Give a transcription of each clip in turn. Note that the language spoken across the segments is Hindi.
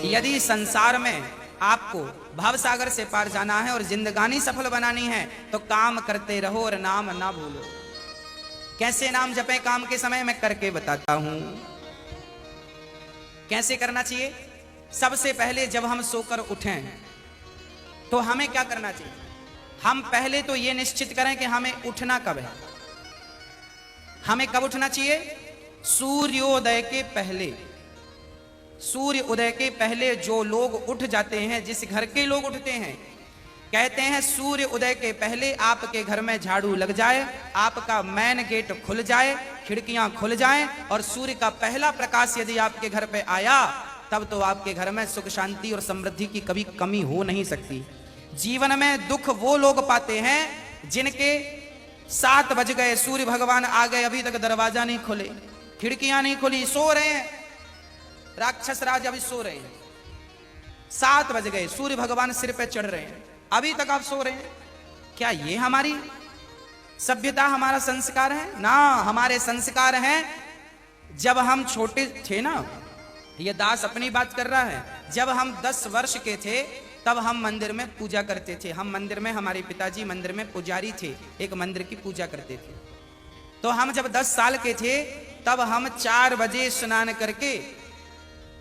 यदि संसार में आपको भव सागर से पार जाना है और जिंदगानी सफल बनानी है तो काम करते रहो और नाम ना भूलो। कैसे नाम जपे काम के समय, मैं करके बताता हूं कैसे करना चाहिए। सबसे पहले जब हम सोकर उठें तो हमें क्या करना चाहिए? हम पहले तो यह निश्चित करें कि हमें उठना कब है। हमें कब उठना चाहिए? सूर्योदय के पहले। सूर्य उदय के पहले जो लोग उठ जाते हैं, जिस घर के लोग उठते हैं, कहते हैं सूर्य उदय के पहले आपके घर में झाड़ू लग जाए, आपका मेन गेट खुल जाए, खिड़कियां खुल जाएं और सूर्य का पहला प्रकाश यदि आपके घर पे आया तब तो आपके घर में सुख शांति और समृद्धि की कभी कमी हो नहीं सकती। जीवन में दुख वो लोग पाते हैं जिनके 7 बज गए, सूर्य भगवान आ गए, अभी तक दरवाजा नहीं खुले, खिड़कियां नहीं खुली, सो रहे हैं, राक्षस राज अभी सो रहे हैं। 7 बज गए, सूर्य भगवान सिर पे चढ़ रहे हैं, अभी तक आप सो रहे हैं। क्या ये हमारी सभ्यता, हमारा संस्कार है? ना, हमारे संस्कार हैं जब हम छोटे थे ना, ये दास अपनी बात कर रहा है, जब हम 10 वर्ष के थे तब हम मंदिर में पूजा करते थे। हम मंदिर में, हमारे पिताजी मंदिर में पुजारी थे, एक मंदिर की पूजा करते थे। तो हम जब 10 साल के थे तब हम 4 बजे स्नान करके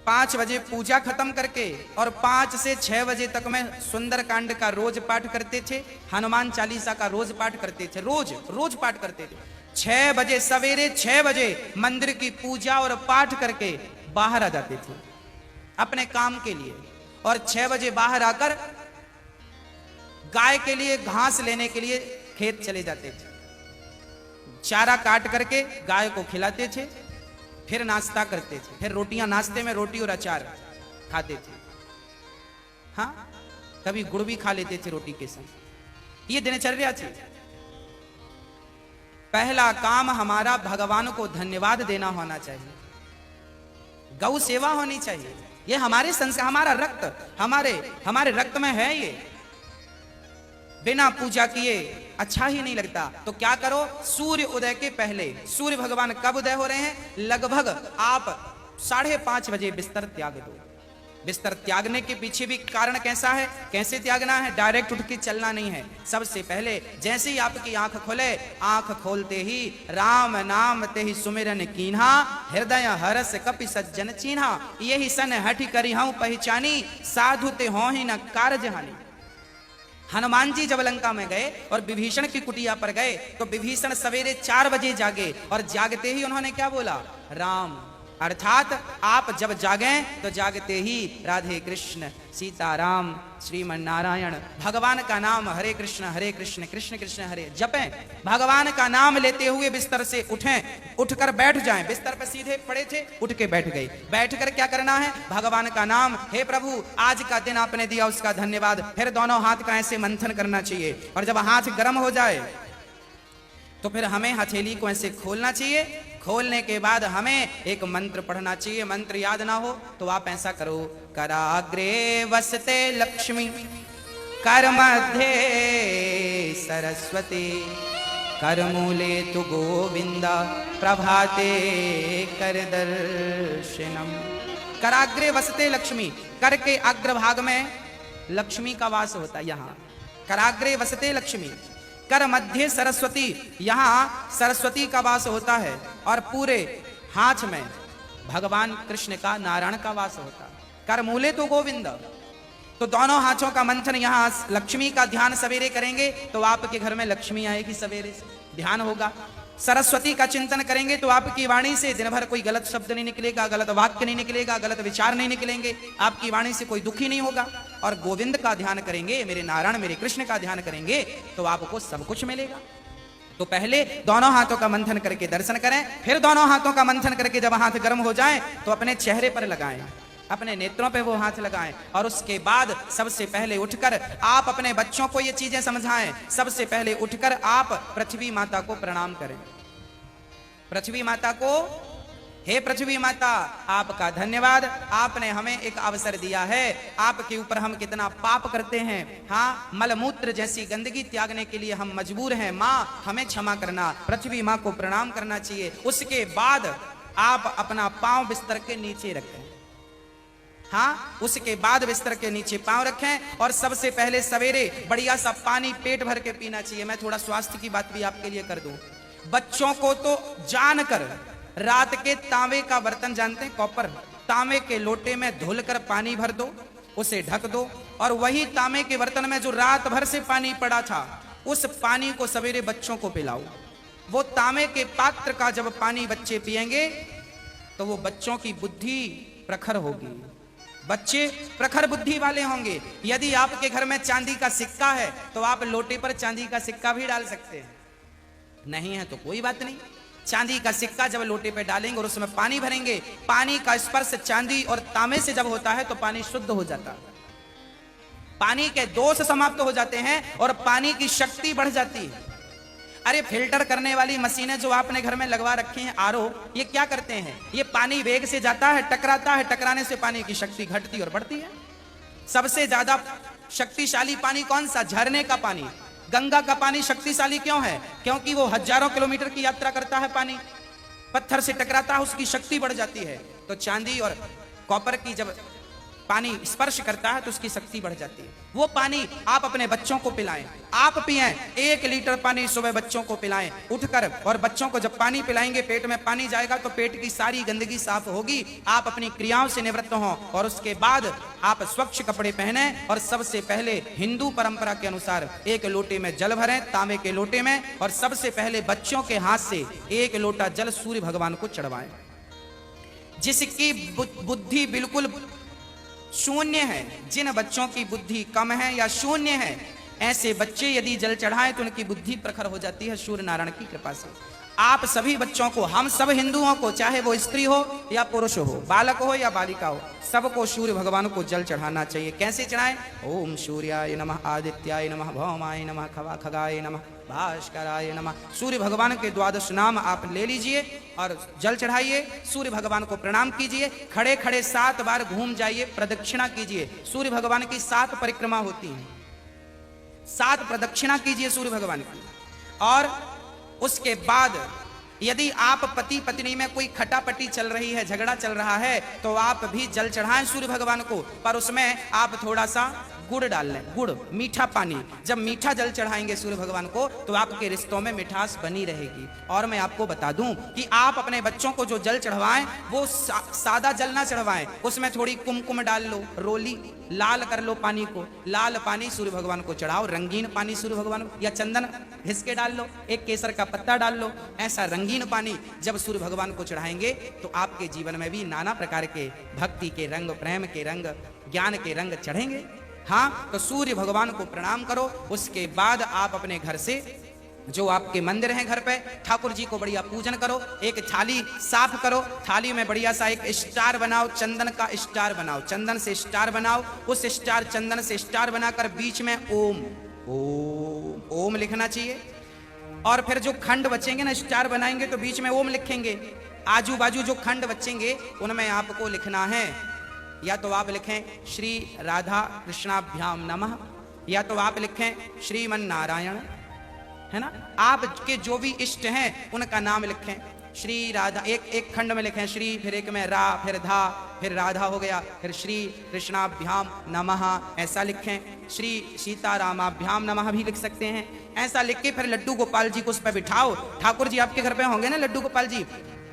5 बजे पूजा खत्म करके और 5 से 6 बजे तक में सुंदरकांड का रोज पाठ करते थे, हनुमान चालीसा का रोज पाठ करते थे, रोज पाठ करते थे। 6 बजे, सवेरे 6 बजे मंदिर की पूजा और पाठ करके बाहर आ जाते थे अपने काम के लिए, और 6 बजे बाहर आकर गाय के लिए घास लेने के लिए खेत चले जाते थे। चारा काट करके गाय को खिलाते थे, फिर नाश्ता करते थे, फिर रोटियां, नाश्ते में रोटी और अचार खाते थे। हाँ, कभी गुड़ भी खा लेते थे रोटी के संग। ये दिनचर्या थी। पहला काम हमारा भगवान को धन्यवाद देना होना चाहिए, गौ सेवा होनी चाहिए। ये हमारे संस्कार, हमारा रक्त, हमारे रक्त में है ये। बिना पूजा किए अच्छा ही नहीं लगता। तो क्या करो? सूर्य उदय के पहले, सूर्य भगवान कब उदय हो रहे हैं? लगभग आप 5:30 बजे बिस्तर त्याग दो। बिस्तर त्यागने के पीछे भी कारण कैसा है, कैसे त्यागना है? डायरेक्ट उठ के चलना नहीं है। सबसे पहले जैसे ही आपकी आंख खोले, आंख खोलते ही राम नाम ते ही सुमिरन कीन्हा, हृदय हरस कपि सज्जन चीन्हा, यही सन हठ करी हूं पहचानी, साधु ते हो ही न कारज हानि। हनुमान जी जब लंका में गए और विभीषण की कुटिया पर गए तो विभीषण सवेरे 4 बजे जागे और जागते ही उन्होंने क्या बोला? राम। अर्थात आप जब जागें तो जागते ही राधे कृष्ण सीताराम श्रीमन नारायण, भगवान का नाम हरे कृष्ण कृष्ण कृष्ण हरे जपें। भगवान का नाम लेते हुए बिस्तर से उठें, उठकर बैठ जाएं। बिस्तर पर सीधे पड़े थे, उठ के बैठ गए। बैठकर क्या करना है? भगवान का नाम, हे प्रभु आज का दिन आपने दिया उसका धन्यवाद। फिर दोनों हाथ का ऐसे मंथन करना चाहिए और जब हाथ गर्म हो जाए तो फिर हमें हथेली को ऐसे खोलना चाहिए। खोलने के बाद हमें एक मंत्र पढ़ना चाहिए। मंत्र याद ना हो तो आप ऐसा करो, कराग्रे वसते लक्ष्मी, कर मध्ये सरस्वती, कर मूले तु गोविंदा, प्रभाते कर दर्शनम। कराग्रे वसते लक्ष्मी, कर के अग्रभाग में लक्ष्मी का वास होता है। यहाँ कराग्रे वसते लक्ष्मी, कर मध्य सरस्वती, यहां सरस्वती का वास होता है, और पूरे हाथ में भगवान कृष्ण का, नारायण का वास होता है। कर मूले तो गोविंद, तो दोनों हाथों का मंथन, यहां लक्ष्मी का ध्यान सवेरे करेंगे तो आपके घर में लक्ष्मी आएगी, सवेरे से ध्यान होगा। सरस्वती का चिंतन करेंगे तो आपकी वाणी से दिन भर कोई गलत शब्द नहीं निकलेगा, गलत वाक्य नहीं निकलेगा, गलत विचार नहीं निकलेंगे, आपकी वाणी से कोई दुखी नहीं होगा। और गोविंद का ध्यान करेंगे, मेरे नारायण मेरे कृष्ण का ध्यान करेंगे तो आपको सब कुछ मिलेगा। तो पहले दोनों हाथों का मंथन करके दर्शन करें, फिर दोनों हाथों का मंथन करके जब हाथ गर्म हो जाए तो अपने चेहरे पर लगाएं, अपने नेत्रों पे वो हाथ लगाएं, और उसके बाद सबसे पहले उठकर आप अपने बच्चों को ये चीजें समझाएं। सबसे पहले उठकर आप पृथ्वी माता को प्रणाम करें। पृथ्वी माता को, हे पृथ्वी माता आपका धन्यवाद, आपने हमें एक अवसर दिया है। आपके ऊपर हम कितना पाप करते हैं, हाँ, मलमूत्र जैसी गंदगी त्यागने के लिए हम मजबूर हैं। माँ हमें क्षमा करना। पृथ्वी माँ को प्रणाम करना चाहिए। उसके बाद आप अपना पांव बिस्तर के नीचे रखें। हाँ, उसके बाद बिस्तर के नीचे पांव रखें और सबसे पहले सवेरे बढ़िया सा पानी पेट भर के पीना चाहिए। मैं थोड़ा स्वास्थ्य की बात भी आपके लिए कर दूं। बच्चों को तो जानकर रात के तांबे का बर्तन जानते हैं, कॉपर, तांबे के लोटे में धुलकर पानी भर दो, उसे ढक दो और वही तांबे के बर्तन में जो रात भर से पानी पड़ा था उस पानी को सवेरे बच्चों को पिलाओ। वो तांबे के पात्र का जब पानी बच्चे पिएंगे तो वो बच्चों की बुद्धि प्रखर होगी, बच्चे प्रखर बुद्धि वाले होंगे। यदि आपके घर में चांदी का सिक्का है तो आप लोटे पर चांदी का सिक्का भी डाल सकते हैं, नहीं है तो कोई बात नहीं। चांदी का सिक्का जब लोटे पे डालेंगे और उसमें पानी भरेंगे, पानी का स्पर्श चांदी और तांबे से जब होता है तो पानी शुद्ध हो जाता है, पानी के दोष समाप्त हो जाते हैं और पानी की शक्ति बढ़ जाती है। अरे फिल्टर करने वाली मशीनें जो आपने घर में लगवा रखी हैं, आरओ, ये क्या करते हैं? ये पानी वेग से जाता है, टकराता है, टकराने से पानी की शक्ति घटती और बढ़ती है। सबसे ज्यादा शक्तिशाली पानी कौन सा? झरने का पानी। गंगा का पानी शक्तिशाली क्यों है? क्योंकि वो हजारों किलोमीटर की यात्रा करता है, पानी पत्थर से टकराता है, उसकी शक्ति बढ़ जाती है। तो चांदी और कॉपर की जब पानी स्पर्श करता है तो उसकी शक्ति बढ़ जाती है। वो पानी आप अपने बच्चों को पिलाएं, आप पिएं। 1 लीटर पानी सुबह बच्चों को पिलाएं उठकर, और बच्चों को जब पानी पिलाएंगे पेट में पानी जाएगा तो पेट की सारी गंदगी साफ होगी, आप अपनी क्रियाओं से निवृत्त हों और उसके बाद आप स्वच्छ कपड़े पहने और सबसे पहले हिंदू परंपरा के अनुसार 1 लोटे में जल भरें, तांबे के लोटे में, और सबसे पहले बच्चों के हाथ से 1 लोटा जल सूर्य भगवान को चढ़वाएं। जिसकी बुद्धि बिल्कुल शून्य है, जिन बच्चों की बुद्धि कम है या शून्य है, ऐसे बच्चे यदि जल चढ़ाएं तो उनकी बुद्धि प्रखर हो जाती है सूर्य नारायण की कृपा से। आप सभी बच्चों को, हम सब हिंदुओं को, चाहे वो स्त्री हो या पुरुष हो, बालक हो या बालिका हो, सबको सूर्य भगवान को जल चढ़ाना चाहिए। कैसे चढ़ाएं? ओम सूर्याय नमः, आदित्याय नमः, भौमाय नमः, खगाय नमः, भास्कराय नमः। सूर्य भगवान के 12 नाम आप ले लीजिए और जल चढ़ाइए, सूर्य भगवान को प्रणाम कीजिए, खड़े खड़े 7 बार घूम जाइए, प्रदक्षिणा कीजिए। सूर्य भगवान की 7 परिक्रमा होती हैं, 7 प्रदक्षिणा कीजिए सूर्य भगवान की। और उसके बाद यदि आप पति पत्नी में कोई खटापटी चल रही है, झगड़ा चल रहा है, तो आप भी जल चढ़ाएं सूर्य भगवान को, पर उसमें आप थोड़ा सा गुड़ डाल लें, गुड़, मीठा पानी। जब मीठा जल चढ़ाएंगे सूर्य भगवान को तो आपके रिश्तों में मिठास बनी रहेगी। और मैं आपको बता दूं कि आप अपने बच्चों को जो जल चढ़वाएं वो सादा जल ना चढ़वाएं, उसमें थोड़ी कुमकुम डाल लो, रोली लाल कर लो पानी को, लाल पानी सूर्य भगवान को चढ़ाओ, रंगीन पानी सूर्य भगवान को, या चंदन घिस के डाल लो, एक केसर का पत्ता डाल लो, ऐसा रंगीन पानी जब सूर्य भगवान को चढ़ाएंगे तो आपके जीवन में भी नाना प्रकार के भक्ति के रंग, प्रेम के रंग, ज्ञान के रंग चढ़ेंगे। हाँ, तो सूर्य भगवान को प्रणाम करो। उसके बाद आप अपने घर से, जो आपके मंदिर हैं घर पे, ठाकुर जी को बढ़िया पूजन करो, एक थाली साफ करो, थाली में बढ़िया सा एक स्टार बनाओ, चंदन का स्टार बनाओ, चंदन से स्टार बनाओ, उस स्टार, चंदन से स्टार बनाकर बीच में ओम, ओम, ओम लिखना चाहिए। और फिर जो खंड बचेंगे ना, स्टार बनाएंगे तो बीच में ओम लिखेंगे, आजू बाजू जो खंड बचेंगे उनमें आपको लिखना है, या तो आप लिखें श्री राधा कृष्णाभ्याम नमः, या तो आप लिखें श्रीमन नारायण, है ना। आपके जो भी इष्ट हैं उनका नाम लिखें। श्री राधा, एक खंड में लिखें श्री, फिर एक में रा, फिर धा, फिर राधा हो गया, फिर श्री कृष्णाभ्याम नमः ऐसा लिखें। श्री सीतारामाभ्याम नमः भी लिख सकते हैं। ऐसा लिख के फिर लड्डू गोपाल जी को उस पर बिठाओ। ठाकुर जी आपके घर पे होंगे ना लड्डू गोपाल जी,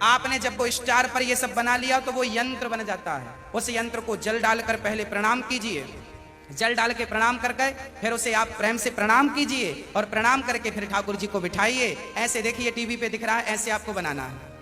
आपने जब वो स्टार पर ये सब बना लिया तो वो यंत्र बन जाता है। उस यंत्र को जल डालकर पहले प्रणाम कीजिए, जल डाल के प्रणाम करके फिर उसे आप प्रेम से प्रणाम कीजिए, और प्रणाम करके फिर ठाकुर जी को बिठाइए। ऐसे देखिए टीवी पे दिख रहा है, ऐसे आपको बनाना है,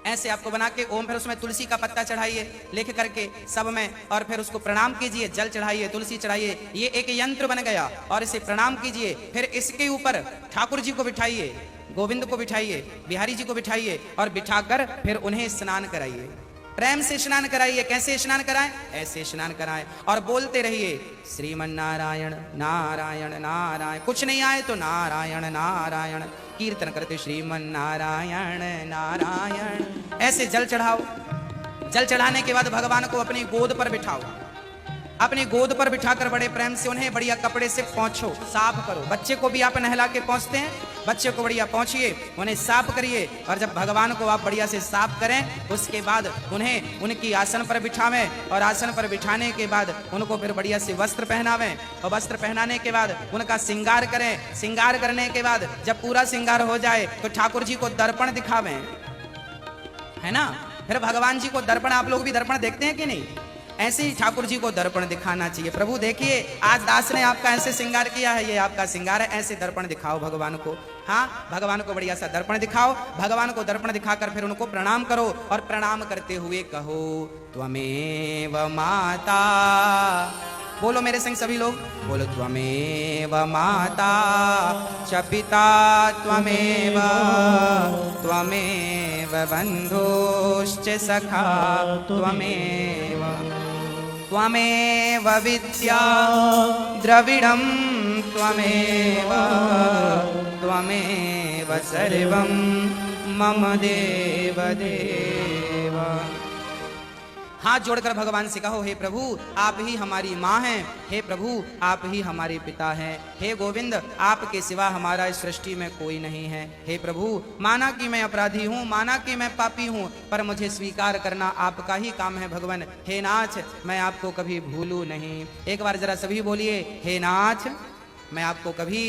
ऐसे आपको बना के ओम, फिर उसमें तुलसी का पत्ता चढ़ाइए लिख करके सब में, और फिर उसको प्रणाम कीजिए, जल चढ़ाइए, तुलसी चढ़ाइए। ये एक यंत्र बन गया, और इसे प्रणाम कीजिए। फिर इसके ऊपर ठाकुर जी को बिठाइए, गोविंद को बिठाइए, बिहारी जी को बिठाइए, और बिठाकर फिर उन्हें स्नान कराइए, प्रेम से स्नान कराइए। कैसे स्नान कराएं? ऐसे स्नान कराएं, और बोलते रहिए श्रीमन नारायण नारायण नारायण, कुछ नहीं आए तो नारायण नारायण, कीर्तन करते श्रीमन नारायण नारायण। ऐसे जल चढ़ाओ। जल चढ़ाने के बाद भगवान को अपनी गोद पर बिठाओ, अपनी गोद पर बिठाकर बड़े प्रेम से उन्हें बढ़िया कपड़े से पोंछो, साफ करो। बच्चे को भी आप नहला के पोंछते हैं, बच्चे को बढ़िया पोंछिए, उन्हें साफ करिए। और जब भगवान को आप बढ़िया से साफ करें, उसके बाद उन्हें उनकी आसन पर बिठावें, और आसन पर बिठाने के बाद उनको फिर बढ़िया से वस्त्र पहनावें, और वस्त्र पहनाने के बाद उनका श्रृंगार करें। श्रृंगार करने के बाद जब पूरा श्रृंगार हो जाए तो ठाकुर जी को दर्पण दिखावें, है ना। फिर भगवान जी को दर्पण, आप लोग भी दर्पण देखते हैं कि नहीं? ऐसे ही ठाकुर जी को दर्पण दिखाना चाहिए। प्रभु देखिए, आज दास ने आपका ऐसे श्रृंगार किया है, ये आपका श्रृंगार है, ऐसे दर्पण दिखाओ भगवान को। हाँ, भगवान को बढ़िया सा दर्पण दिखाओ। भगवान को दर्पण दिखाकर फिर उनको प्रणाम करो, और प्रणाम करते हुए कहो त्वमेव माता। बोलो मेरे संग सभी लोग, बोलो त्वमेव माता च पिता त्वमेव, त्वमेव बन्धुश्च सखा त्वमेव, त्वमेव विद्या द्रविडं त्वमेव, त्वमेव सर्वं मम देव देव। हाथ जोड़कर भगवान से कहो, हे प्रभु आप ही हमारी माँ हैं, हे प्रभु आप ही हमारे पिता हैं, हे गोविंद आपके सिवा हमारा इस सृष्टि में कोई नहीं है। हे प्रभु, माना कि मैं अपराधी हूँ, माना कि मैं पापी हूँ, पर मुझे स्वीकार करना आपका ही काम है भगवान। हे नाथ, मैं आपको कभी भूलूं नहीं। एक बार जरा सभी बोलिए, हे नाथ मैं आपको कभी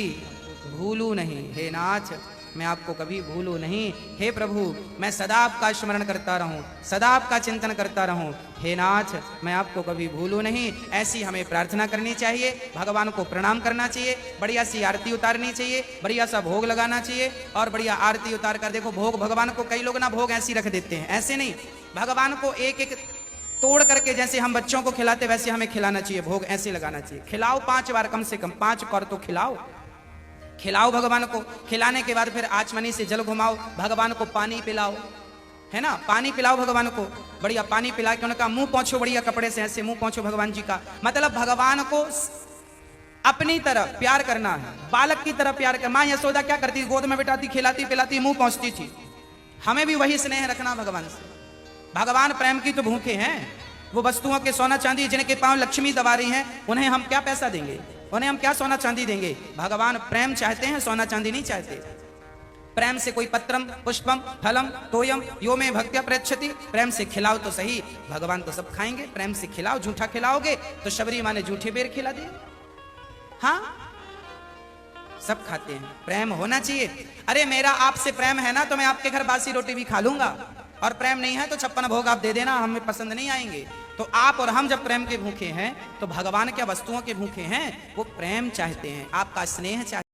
भूलूं नहीं, हे नाथ मैं आपको कभी भूलूं नहीं। हे प्रभु, मैं सदा आपका स्मरण करता रहूं, सदा आपका चिंतन करता रहूं। हे नाथ, मैं आपको कभी भूलूं नहीं। ऐसी हमें प्रार्थना करनी चाहिए, भगवान को प्रणाम करना चाहिए, बढ़िया सी आरती उतारनी चाहिए, बढ़िया सा भोग लगाना चाहिए। और बढ़िया आरती उतार कर देखो, भोग भगवान को कई लोग ना भोग ऐसी रख देते हैं, ऐसे नहीं। भगवान को एक एक तोड़ करके, जैसे हम बच्चों को खिलाते वैसे हमें खिलाना चाहिए, भोग ऐसे लगाना चाहिए। खिलाओ 5 बार, कम से कम 5 बार तो खिलाओ, खिलाओ भगवान को। खिलाने के बाद फिर आचमनी से जल घुमाओ, भगवान को पानी पिलाओ, है ना, पानी पिलाओ भगवान को, बढ़िया पानी पिला के उनका मुंह पोंछो, बढ़िया कपड़े से ऐसे मुंह पोंछो भगवान जी का। मतलब भगवान को अपनी तरह प्यार करना है, बालक की तरह प्यार कर। माँ यशोदा क्या करती, गोद में बिठाती, खिलाती पिलाती, मुंह पोंछती थी। हमें भी वही स्नेह रखना भगवान से। भगवान प्रेम की तो भूखे हैं, वो वस्तुओं के सोना चांदी जिनके पांव लक्ष्मी दबा रही हैं, उन्हें हम क्या पैसा देंगे, उन्हें हम क्या सोना चांदी देंगे। भगवान प्रेम चाहते हैं, सोना चांदी नहीं चाहते। प्रेम से कोई पत्रम पुष्पम फलम तोयम यो में भक्त्या प्रयच्छति, प्रेम से खिलाओ तो सही, भगवान तो सब खाएंगे। प्रेम से खिलाओ, झूठा खिलाओगे तो शबरी माँ ने झूठे बेर खिला दिए। हाँ, सब खाते हैं, प्रेम होना चाहिए। अरे मेरा आपसे प्रेम है ना, तो मैं आपके घर बासी रोटी भी खा लूंगा, और प्रेम नहीं है तो 56 भोग आप दे देना, हमें पसंद नहीं आएंगे। तो आप और हम जब प्रेम के भूखे हैं, तो भगवान क्या वस्तुओं के भूखे हैं, वो प्रेम चाहते हैं, आपका स्नेह चाहते हैं।